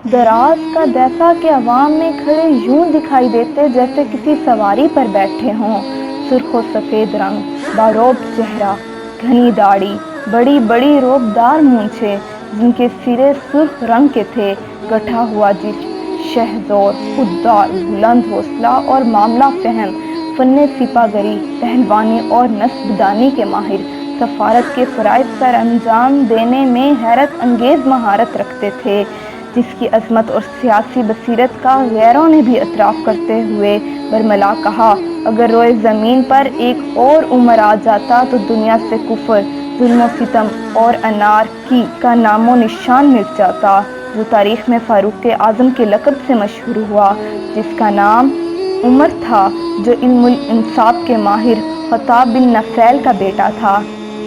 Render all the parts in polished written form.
दराज का जैसा कि अवाम में खड़े यूं दिखाई देते जैसे किसी सवारी पर बैठे हों। सुर्ख व सफ़ेद रंग, बारोब चेहरा, घनी दाढ़ी, बड़ी बड़ी रोबदार मूंछें जिनके सिरे सुर्ख रंग के थे, गठा हुआ जिस्म, शहज़ोर, खुददार, बुलंद हौसला और मामला फहम, फन्ने सिपागरी, पहलवानी और नस्बदानी के माहिर, सफारत के फ़राइज़ सर अंजाम देने में हैरत अंगेज़ महारत रखते थे, जिसकी अज़मत और सियासी बसीरत का गैरों ने भी एतराफ़ करते हुए बरमला कहा, अगर रोए ज़मीन पर एक और उमर आ जाता तो दुनिया से कुफ्र, जुल्म सितम और अनारकी का नामो निशान मिट जाता। जो तारीख़ में फ़ारूक़ आज़म के लक़ब से मशहूर हुआ, जिसका नाम उमर था, जो इल्मुल इंसाफ़ के माहिर ख़त्ताब बिन नफ़ैल का बेटा था,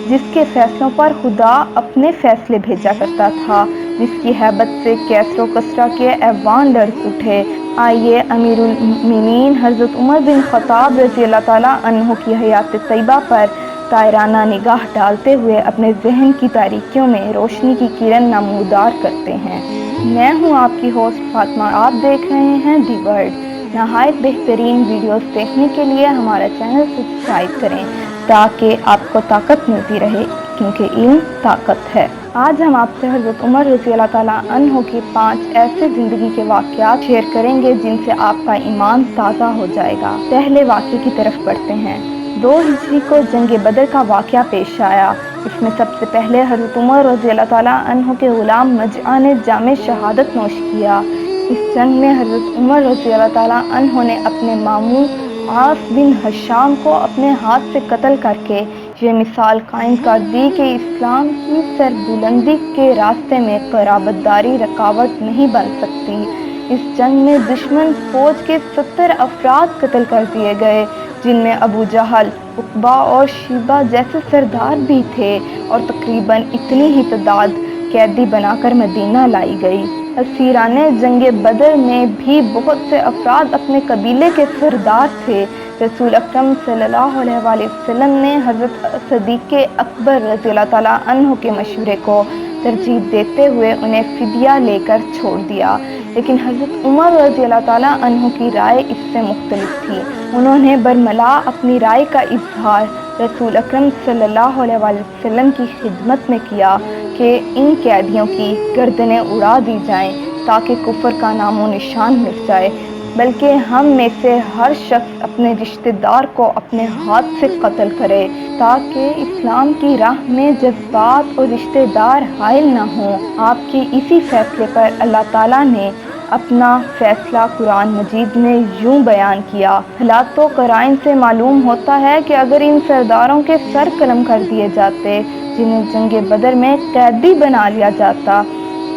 जिसके फ़ैसलों पर खुदा अपने फ़ैसले भेजा करता था, जिसकी हैबत से कैसर व कसरा के ऐवान लर्ज़ उठे। आइए अमीरुल मोमिनीन हज़रत उमर बिन ख़त्ताब रज़ियल्लाहु तआला अन्हु की हयात तैयबा पर तायराना निगाह डालते हुए अपने ज़हन की तारीकियों में रोशनी की किरण नमूदार करते हैं। मैं हूँ आपकी होस्ट फातिमा, आप देख रहे हैं दी वर्ल्ड। नहायत बेहतरीन वीडियोस देखने के लिए हमारा चैनल सब्सक्राइब करें ताकि आपको ताकत मिलती रहे, क्योंकि इल्म ताकत है। आज हम आपसे हज़रत उमर रज़ियल्लाहु तआला अन्हु की 5 ऐसे ज़िंदगी के वाक़यात शेयर करेंगे जिनसे आपका ईमान ताज़ा हो जाएगा। पहले वाक़ये की तरफ बढ़ते हैं। 2 हिजरी को जंग बदर का वाक़या पेश आया। इसमें सबसे पहले हज़रत उमर रज़ियल्लाहु तआला अन्हु के ग़ुलाम मजआ ने जामे शहादत नोश किया। इस जंग में हज़रत उमर रज़ियल्लाहु तआला अन्हु ने अपने मामू आस बिन हशाम को अपने हाथ से कत्ल करके ये मिसाल कायम कर दी कि इस्लाम की सरबुलंदी के रास्ते में क़राबतदारी रुकावट नहीं बन सकती। इस जंग में दुश्मन फ़ौज के 70 अफराद कत्ल कर दिए गए, जिनमें अबू जहल, उक़बा और शीबा जैसे सरदार भी थे, और तकरीबन इतनी ही तादाद कैदी बनाकर मदीना लाई गई। असीराने जंग बदर में भी बहुत से अफराद अपने कबीले के सरदार थे। रसूल अकरम सल्लल्लाहु अलैहि वसल्लम ने हज़रत सदीक़ अकबर रज़ियल्लाहु तआला अन्हु के मशवरे को तरजीह देते हुए उन्हें फ़िदिया लेकर छोड़ दिया, लेकिन हज़रत उमर रज़ियल्लाहु तआला अन्हु की राय इससे मुख्तलिफ थी। उन्होंने बरमला अपनी राय का इजहार रसूल अकरम सल्लल्लाहु अलैहि वसल्लम की खिदमत में किया कि इन कैदियों की गर्दनें उड़ा दी जाएं ताकि कुफ्र का नामो निशान मिट जाए, बल्कि हम में से हर शख्स अपने रिश्तेदार को अपने हाथ से कत्ल करे, ताकि इस्लाम की राह में जज्बात और रिश्तेदार हाइल न हों। आपके इसी फैसले पर अल्लाह ताला ने अपना फैसला कुरान मजीद में यूं बयान किया, हालात व कराइन से मालूम होता है कि अगर इन सरदारों के सर कलम कर दिए जाते, जिन्हें जंग बदर में कैदी बना लिया जाता,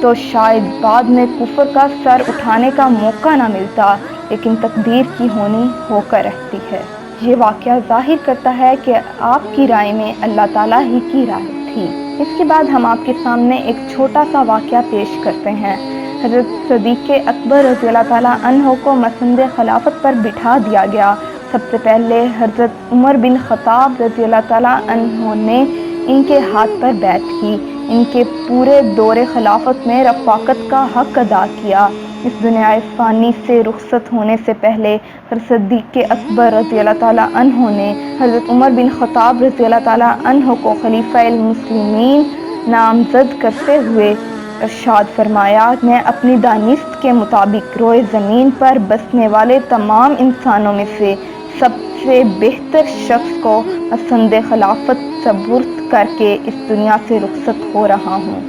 तो शायद बाद में कुफ्र का सर उठाने का मौका न मिलता, लेकिन तकदीर की होनी होकर रहती है। ये वाक़या ज़ाहिर करता है कि आपकी राय में अल्लाह ताला ही की राय थी। इसके बाद हम आपके सामने एक छोटा सा वाक़या पेश करते हैं। हज़रत सदीक़ अकबर रज़ियल्लाहु तआला अन्हु को मसंद खिलाफत पर बिठा दिया गया। सबसे पहले हज़रत उमर बिन ख़त्ताब रज़ियल्लाहु तआला अन्हु ने इनके हाथ पर बैत की, इनके पूरे दौरे खिलाफत में रफ़ाकत का हक़ अदा किया। इस दुनियाए फ़ानी से रुखसत होने से पहले हज़रत सदीक़ अकबर रज़ियल्लाहु तआला अन्हु ने हज़रत उमर बिन ख़त्ताब रज़ियल्लाहु तआला अन्हु को खलीफ़ाए मुस्लिमीन नामज़द करते हुए इरशाद फरमाया, मैं अपनी दानिस्त के मुताबिक रोए ज़मीन पर बसने वाले तमाम इंसानों में से सबसे बेहतर शख्स को मसंद खिलाफत सपुर्द करके इस दुनिया से रुखसत हो रहा हूँ।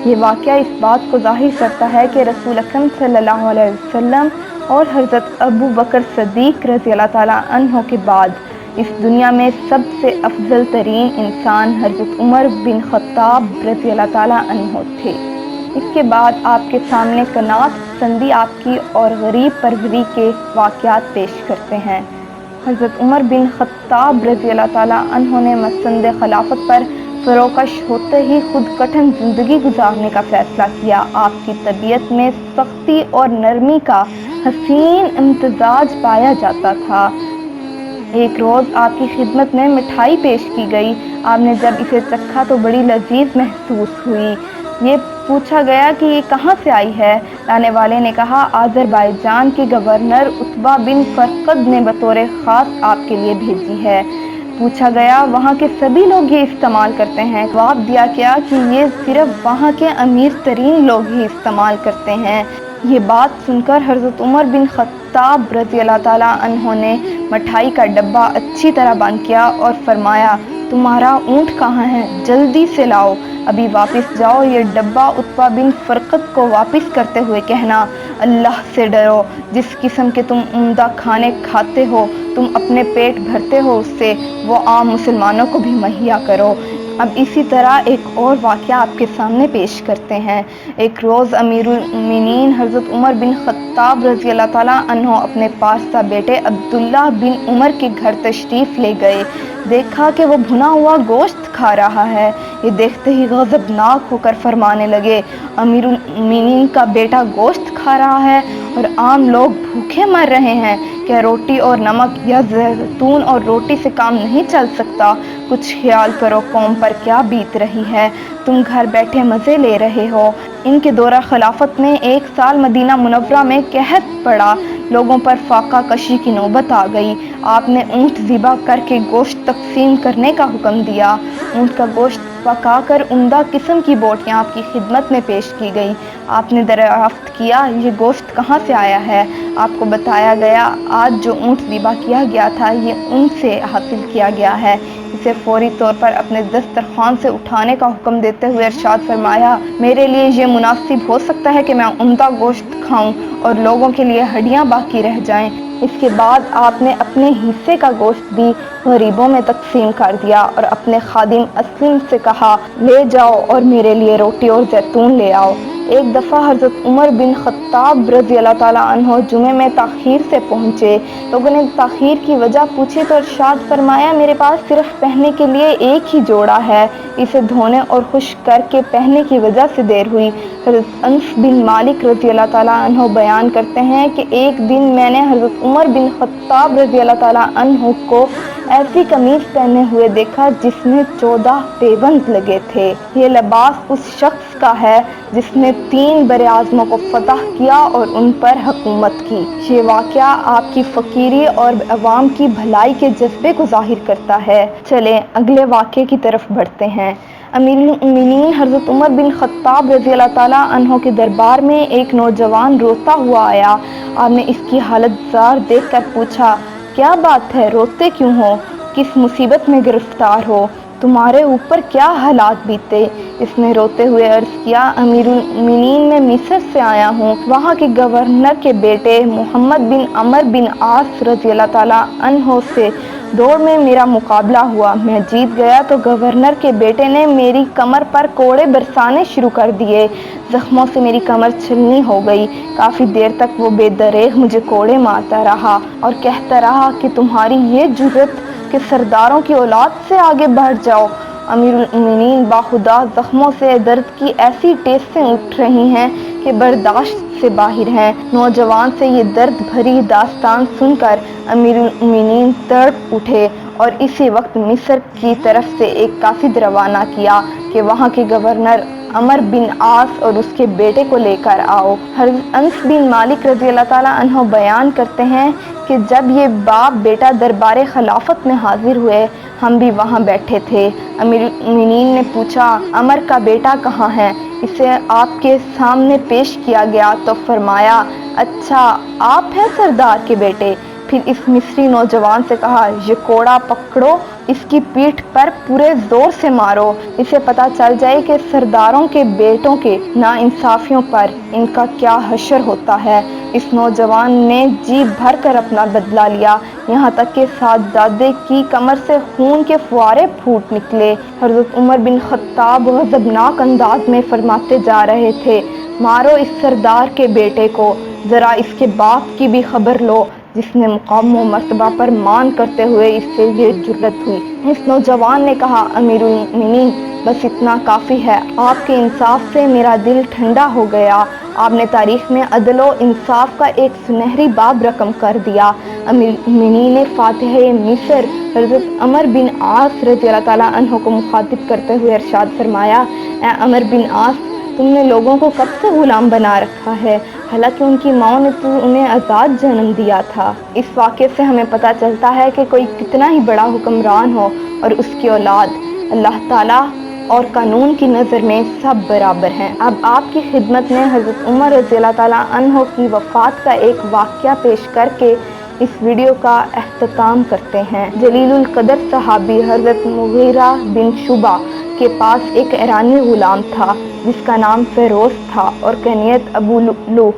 ये वाक़या इस बात को ज़ाहिर करता है कि रसूल अकरम सल्लल्लाहु अलैहि वसल्लम और हज़रत अबू बकर सदीक़ रज़ियल्लाहु तआला अन्हु के बाद इस दुनिया में सबसे अफजल तरीन इंसान हज़रत उमर बिन ख़त्ताब रज़ियल्लाहु तआला अन्हु थे। इसके बाद आपके सामने कनात पसंदी आपकी और गरीब परवरी के वाक़यात पेश करते हैं। हज़रत उमर बिन ख़त्ताब रज़ियल्लाहु तआला अन्हु ने मसंद खिलाफत पर फ़रोकश होते ही खुद कठिन ज़िंदगी गुजारने का फ़ैसला किया। आपकी तबीयत में सख्ती और नरमी का हसीन इम्तिज़ाज पाया जाता था। एक रोज़ आपकी खिदमत में मिठाई पेश की गई। आपने जब इसे चखा तो बड़ी लजीज महसूस हुई। ये पूछा गया कि ये कहाँ से आई है। लाने वाले ने कहा, आज़रबाईजान के गवर्नर उत्बा बिन फरकद ने बतौर ख़ास आपके लिए भेजी है। पूछा गया, वहाँ के सभी लोग ये इस्तेमाल करते हैं? जवाब दिया गया कि ये सिर्फ वहाँ के अमीर तरीन लोग ही इस्तेमाल करते हैं। ये बात सुनकर हज़रत उमर बिन ख़त्ताब रज़ी अल्लाह ताला अन्हो ने मिठाई का डब्बा अच्छी तरह बंद किया और फरमाया, तुम्हारा ऊँट कहाँ है? जल्दी से लाओ, अभी वापस जाओ। ये डब्बा उत्बा बिन फरकत को वापस करते हुए कहना, अल्लाह से डरो, जिस किस्म के तुम उम्दा खाने खाते हो, तुम अपने पेट भरते हो, उससे वो आम मुसलमानों को भी मुहैया करो। अब इसी तरह एक और वाक़या आपके सामने पेश करते हैं। एक रोज़ अमीरुल मोमिनीन हज़रत उमर बिन ख़त्ताब रज़ी अल्लाह ताला अन्हो अपने पासा बेटे अब्दुल्ला बिन उमर के घर तशरीफ़ ले गए। देखा कि वो भुना हुआ गोश्त खा रहा है। ये देखते ही गज़बनाक होकर फरमाने लगे, अमीरुल मोमिनीन का बेटा गोश्त खा रहा है और आम लोग भूखे मर रहे हैं। क्या रोटी और नमक या जैतून और रोटी से काम नहीं चल सकता? कुछ ख्याल करो, कौम पर क्या बीत रही है। तुम घर बैठे मज़े ले रहे हो। इनके दौरा खिलाफत में 1 साल मदीना मुनव्वरा में कहत पड़ा। लोगों पर फाका कशी की नौबत आ गई। आपने ऊँट ज़िबा करके गोश्त तकसीम करने का हुक्म दिया। ऊँट का गोश्त पकाकर उम्दा किस्म की बोटियाँ आपकी खिदमत में पेश की गई। आपने दरियाफ्त किया, ये गोश्त कहाँ से आया है? आपको बताया गया, आज जो ऊँट ज़िबा किया गया था, ये उनसे हासिल किया गया है। इसे फौरी तौर पर अपने दस्तरखान से उठाने का हुक्म देते हुए इरशाद फरमाया, मेरे लिए ये मुनासिब हो सकता है कि मैं उम्दा गोश्त खाऊं और लोगों के लिए हड्डियां बाकी रह जाएं। इसके बाद आपने अपने हिस्से का गोश्त भी गरीबों में तकसीम कर दिया और अपने खादिम अस्लिम से कहा, ले जाओ और मेरे लिए रोटी और जैतून ले आओ। एक दफ़ा हज़रत उमर बिन ख़त्ताब रज़ी अल्लाह ताला अन्हो जुमे में ताख़ीर से पहुँचे। लोगों ने ताख़ीर की वजह पूछी तो इरशाद फरमाया, मेरे पास सिर्फ पहनने के लिए एक ही जोड़ा है, इसे धोने और खुश्क करके पहनने की वजह से देर हुई। हज़रत अनस बिन मालिक रज़ी अल्लाह ताला अन्हो बयान करते हैं कि एक दिन मैंने हज़रत उमर बिन ख़त्ताब रज़ी अल्लाह ताला अन्हो को ऐसी कमीज़ पहने हुए देखा जिसमें 14 पेबंद लगे थे। ये लिबास उस शख्स का है जिसने 3 बरे आज़मों को फतह किया और उन पर हुकूमत की। ये वाक़या आपकी फ़कीरी और अवाम की भलाई के जज्बे को ज़ाहिर करता है। चलें अगले वाक़े की तरफ बढ़ते हैं। अमीरुल मोमिनीन हज़रत उमर बिन ख़त्ताब रज़ी अल्लाह ताला अन्हो के दरबार में एक नौजवान रोता हुआ आया। आपने इसकी हालत ज़ार देख कर पूछा, क्या बात है, रोते क्यों हो? किस मुसीबत में गिरफ्तार हो? तुम्हारे ऊपर क्या हालात बीते? इसने रोते हुए अर्ज़ किया, अमीरुल मोमिनीन मैं मिस्र से आया हूँ। वहाँ के गवर्नर के बेटे मोहम्मद बिन अमर बिन आस रज़ी अल्लाह ताला अन्हो से दौड़ में मेरा मुकाबला हुआ। मैं जीत गया तो गवर्नर के बेटे ने मेरी कमर पर कोड़े बरसाने शुरू कर दिए। जख्मों से मेरी कमर छलनी हो गई। काफ़ी देर तक वो बेदरेग मुझे कोड़े मारता रहा और कहता रहा कि तुम्हारी ये जुर्रत कि सरदारों की औलाद से आगे बढ़ जाओ। अमीरुल मोमिनीन बाखुदा ज़ख्मों से दर्द की ऐसी टेसें उठ रही हैं कि बर्दाश्त से बाहर हैं। नौजवान से ये दर्द भरी दास्तान सुनकर अमीरुल मोमिनीन तड़प उठे और इसी वक्त मिस्र की तरफ से एक काफ़िद रवाना किया कि वहाँ के गवर्नर अमर बिन आस और उसके बेटे को लेकर आओ। हज़रत अनस बिन मालिक रज़ी अल्लाह ताला अन्हो बयान करते हैं कि जब ये बाप बेटा दरबार खिलाफत में हाजिर हुए, हम भी वहाँ बैठे थे। अमीरुल मोमिनीन ने पूछा, अमर का बेटा कहाँ है? इसे आपके सामने पेश किया गया तो फरमाया, अच्छा आप हैं सरदार के बेटे? फिर इस मिस्री नौजवान से कहा, ये कोड़ा पकड़ो, इसकी पीठ पर पूरे जोर से मारो, इसे पता चल जाए कि सरदारों के बेटों के नाइंसाफियों पर इनका क्या हशर होता है। इस नौजवान ने जी भर कर अपना बदला लिया, यहाँ तक कि साहबजादे की कमर से खून के फुआरे फूट निकले। हज़रत उमर बिन ख़त्ताब गज़बनाक अंदाज में फरमाते जा रहे थे, मारो इस सरदार के बेटे को, ज़रा इसके बाप की भी खबर लो जिसने मुकाम व मर्तबा पर मान करते हुए इससे ये जुर्रत हुई। इस नौजवान ने कहा, अमीरुल मोमिनीन बस इतना काफ़ी है, आपके इंसाफ से मेरा दिल ठंडा हो गया। आपने तारीख़ में अदल व इंसाफ का एक सुनहरी बाब रकम कर दिया। अमीरुल मोमिनीन फ़ातिह मिस्र हज़रत अमर बिन आस रज़ी अल्लाह ताला अन्हो को मुखातिब करते हुए इरशाद फरमाया, ए अमर बिन आस, تم نے لوگوں کو کب سے غلام بنا رکھا ہے، حالانکہ ان کی ماں نے تو انہیں آزاد جنم دیا تھا۔ اس واقعے سے ہمیں پتہ چلتا ہے کہ کوئی کتنا ہی بڑا حکمران ہو اور اس کی اولاد، اللہ تعالیٰ اور قانون کی نظر میں سب برابر ہیں۔ اب آپ کی خدمت میں حضرت عمر رضی اللہ تعالیٰ عنہ کی وفات کا ایک واقعہ پیش کر کے اس ویڈیو کا اختتام کرتے ہیں۔ جلیل القدر صحابی حضرت مغیرہ بن شعبہ کے پاس ایک ایرانی غلام تھا جس کا نام فیروز تھا اور کنیت ابو لؤلؤ۔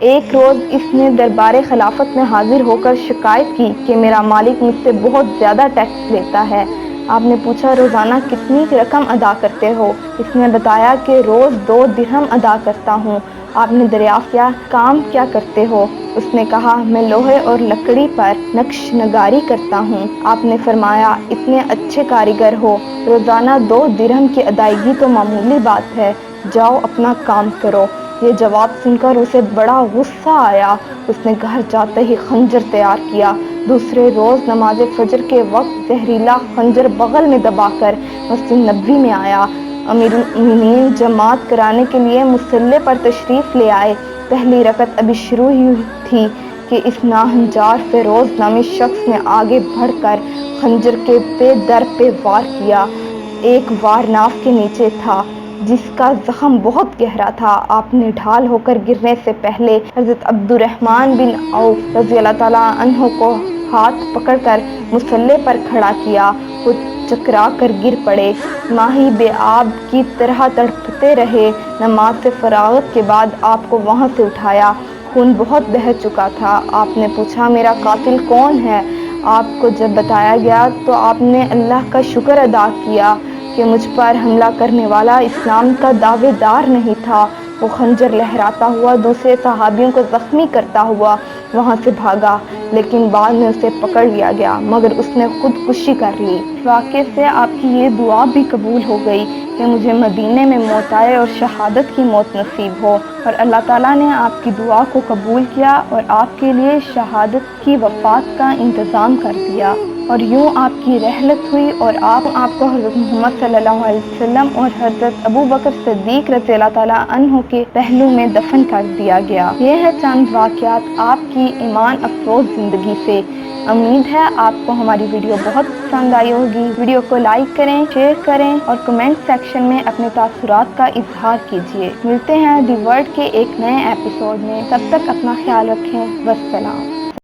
ایک روز اس نے دربار خلافت میں حاضر ہو کر شکایت کی کہ میرا مالک مجھ سے بہت زیادہ ٹیکس لیتا ہے۔ آپ نے پوچھا روزانہ کتنی رقم ادا کرتے ہو؟ اس نے بتایا کہ روز 2 درہم ادا کرتا ہوں۔ آپ نے دریافت کیا کام کیا کرتے ہو؟ اس نے کہا میں لوہے اور لکڑی پر نقش نگاری کرتا ہوں۔ آپ نے فرمایا اتنے اچھے کاریگر ہو، روزانہ 2 درہم کی ادائیگی تو معمولی بات ہے، جاؤ اپنا کام کرو۔ یہ جواب سن کر اسے بڑا غصہ آیا۔ اس نے گھر جاتے ہی خنجر تیار کیا۔ دوسرے روز نماز فجر کے وقت زہریلا خنجر بغل میں دبا کر مسجد نبوی میں آیا۔ امیر المومنین جماعت کرانے کے لیے مصلی پر تشریف لے آئے۔ پہلی رکعت ابھی شروع ہی تھی کہ اس ناہنجار فیروز نامی شخص نے آگے بڑھ کر خنجر کے پہ در پہ وار کیا۔ ایک وار ناف کے نیچے تھا جس کا زخم بہت گہرا تھا۔ آپ نے ڈھال ہو کر گرنے سے پہلے حضرت عبد الرحمن بن عوف رضی اللہ تعالیٰ عنہ کو ہاتھ پکڑ کر مصلی پر کھڑا کیا۔ وہ چکرا کر گر پڑے، ماہی بے آب کی طرح تڑپتے رہے۔ نماز سے فراغت کے بعد آپ کو وہاں سے اٹھایا، خون بہت بہہ چکا تھا۔ آپ نے پوچھا میرا قاتل کون ہے؟ آپ کو جب بتایا گیا تو آپ نے اللہ کا شکر ادا کیا کہ مجھ پر حملہ کرنے والا اسلام کا دعوے دار نہیں تھا۔ وہ خنجر لہراتا ہوا دوسرے صحابیوں کو زخمی کرتا ہوا وہاں سے بھاگا، لیکن بعد میں اسے پکڑ لیا گیا مگر اس نے خودکشی کر لی۔ واقعے سے آپ کی یہ دعا بھی قبول ہو گئی کہ مجھے مدینے میں موت آئے اور شہادت کی موت نصیب ہو، اور اللہ تعالیٰ نے آپ کی دعا کو قبول کیا اور آپ کے لیے شہادت کی وفات کا انتظام کر دیا، اور یوں آپ کی رحلت ہوئی اور آپ کو حضرت محمد صلی اللہ علیہ وسلم اور حضرت ابو بکر صدیق رضی اللہ تعالیٰ عنہ کے پہلو میں دفن کر دیا گیا۔ یہ ہے چند واقعات آپ کی ایمان افروز زندگی سے۔ امید ہے آپ کو ہماری ویڈیو بہت پسند آئی ہوگی۔ ویڈیو کو لائک کریں، شیئر کریں اور کمنٹ سیکشن میں اپنے تاثرات کا اظہار کیجیے۔ ملتے ہیں دی ورلڈ کے ایک نئے ایپیسوڈ میں، تب تک اپنا خیال رکھیں۔ والسلام۔